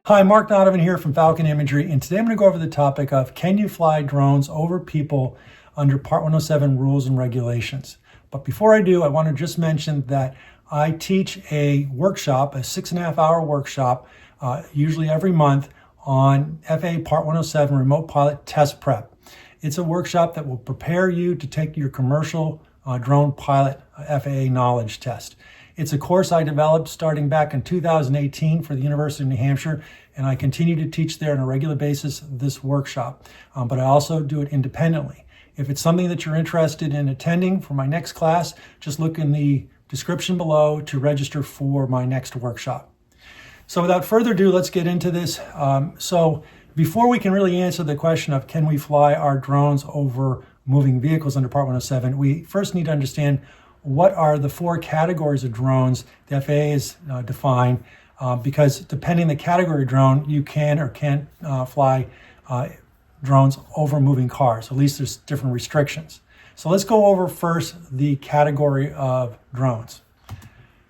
Hi, Mark Donovan here from Falcon Imagery, and today I'm going to go over the topic of can you fly drones over people under Part 107 rules and regulations. But before I do, I want to just mention that I teach a workshop, a 6.5-hour workshop, usually every month on FAA Part 107 Remote Pilot Test Prep. It's a workshop that will prepare you to take your commercial drone pilot FAA knowledge test. It's a course I developed starting back in 2018 for the University of New Hampshire, and I continue to teach there on a regular basis this workshop, but I also do it independently. If it's something that you're interested in attending for my next class, just look in the description below to register for my next workshop. So without further ado, let's get into this. So before we can really answer the question of can we fly our drones over moving vehicles under Part 107, we first need to understand what are the 4 categories of drones the FAA has defined, because depending on the category of drone, you can or can't fly drones over moving cars. At least there's different restrictions. So let's go over first the category of drones.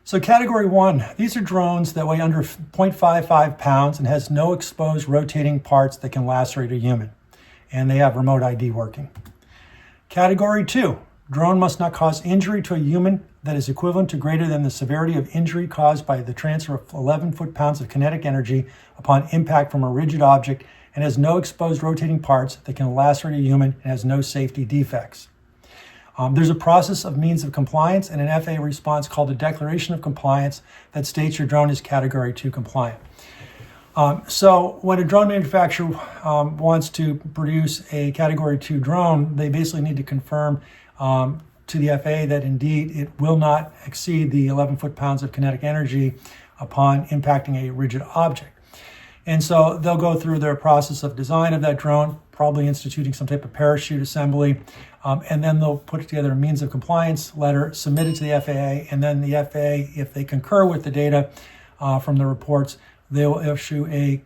So category 1, these are drones that weigh under 0.55 pounds and has no exposed rotating parts that can lacerate a human. And they have remote ID working. Category 2, drone must not cause injury to a human that is equivalent to greater than the severity of injury caused by the transfer of 11 foot-pounds of kinetic energy upon impact from a rigid object and has no exposed rotating parts that can lacerate a human and has no safety defects. There's a process of means of compliance and an FAA response called a Declaration of Compliance that states your drone is Category 2 compliant. So when a drone manufacturer wants to produce a Category 2 drone, they basically need to confirm to the FAA that indeed it will not exceed the 11 foot-pounds of kinetic energy upon impacting a rigid object. And so they'll go through their process of design of that drone, probably instituting some type of parachute assembly, and then they'll put together a means of compliance letter submitted to the FAA, and then the FAA, if they concur with the data from the reports, they will issue a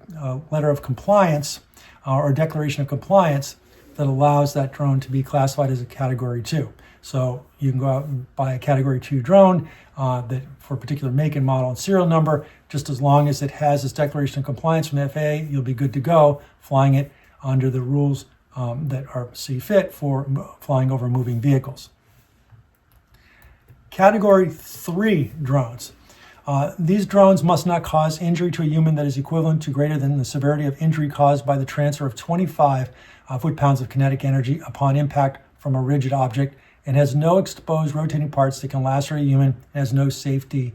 letter of compliance or a declaration of compliance that allows that drone to be classified as a Category 2. So you can go out and buy a Category 2 drone that for a particular make and model and serial number. Just as long as it has this declaration of compliance from the FAA, you'll be good to go flying it under the rules that are see fit for flying over moving vehicles. Category 3 drones. These drones must not cause injury to a human that is equivalent to greater than the severity of injury caused by the transfer of 25 foot-pounds of kinetic energy upon impact from a rigid object and has no exposed rotating parts that can lacerate a human and has no safety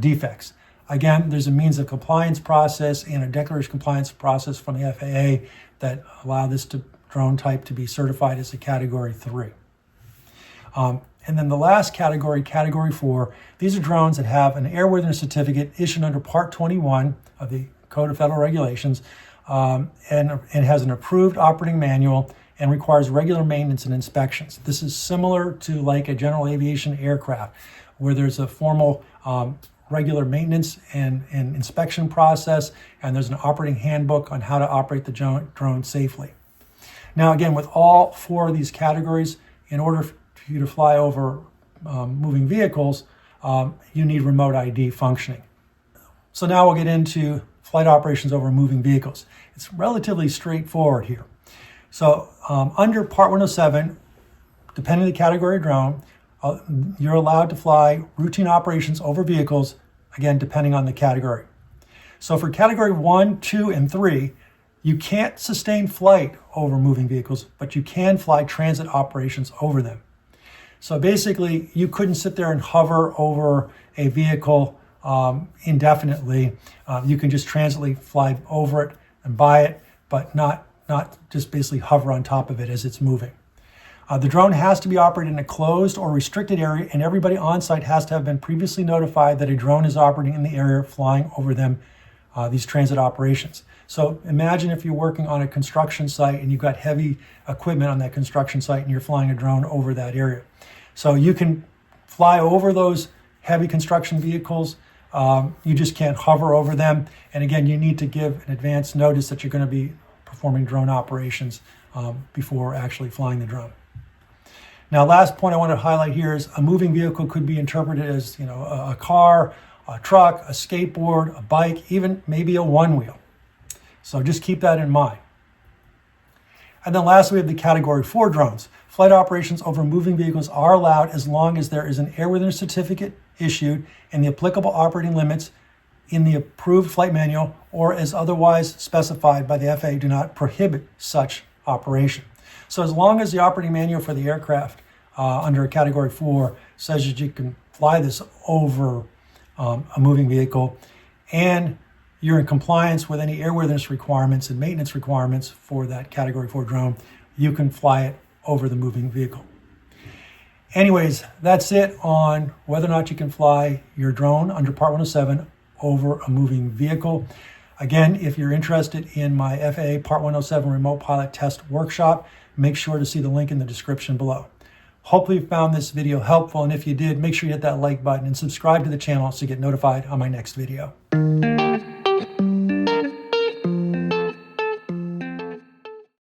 defects. Again, there's a means of compliance process and a declaration of compliance process from the FAA that allow this drone type to be certified as a Category 3. And then the last category, Category 4, these are drones that have an airworthiness certificate issued under Part 21 of the Code of Federal Regulations and has an approved operating manual and requires regular maintenance and inspections. This is similar to like a general aviation aircraft where there's a formal regular maintenance and inspection process, and there's an operating handbook on how to operate the drone safely. Now again, with all 4 of these categories, in order for you to fly over moving vehicles, you need remote ID functioning. So now we'll get into flight operations over moving vehicles. It's relatively straightforward here. So under Part 107, depending on the category of drone, you're allowed to fly routine operations over vehicles, again, depending on the category. So for Category 1, 2, and 3, you can't sustain flight over moving vehicles, but you can fly transit operations over them. So basically, you couldn't sit there and hover over a vehicle indefinitely. You can just transitly fly over it and by it, but not just basically hover on top of it as it's moving. The drone has to be operated in a closed or restricted area, and everybody on site has to have been previously notified that a drone is operating in the area flying over them, these transit operations. So imagine if you're working on a construction site and you've got heavy equipment on that construction site and you're flying a drone over that area. So you can fly over those heavy construction vehicles. You just can't hover over them. And again, you need to give an advance notice that you're going to be performing drone operations before actually flying the drone. Now, last point I want to highlight here is a moving vehicle could be interpreted as, a car, a truck, a skateboard, a bike, even maybe a one-wheel. So just keep that in mind. And then lastly, we have the Category 4 drones. Flight operations over moving vehicles are allowed as long as there is an airworthiness certificate issued and the applicable operating limits in the approved flight manual or as otherwise specified by the FAA do not prohibit such operation. So as long as the operating manual for the aircraft under a Category 4 says that you can fly this over a moving vehicle and you're in compliance with any airworthiness requirements and maintenance requirements for that Category 4 drone, you can fly it over the moving vehicle. Anyways, that's it on whether or not you can fly your drone under Part 107 over a moving vehicle. Again, if you're interested in my FAA Part 107 remote pilot test workshop, make sure to see the link in the description below. Hopefully you found this video helpful, and if you did, make sure you hit that like button and subscribe to the channel so you get notified on my next video.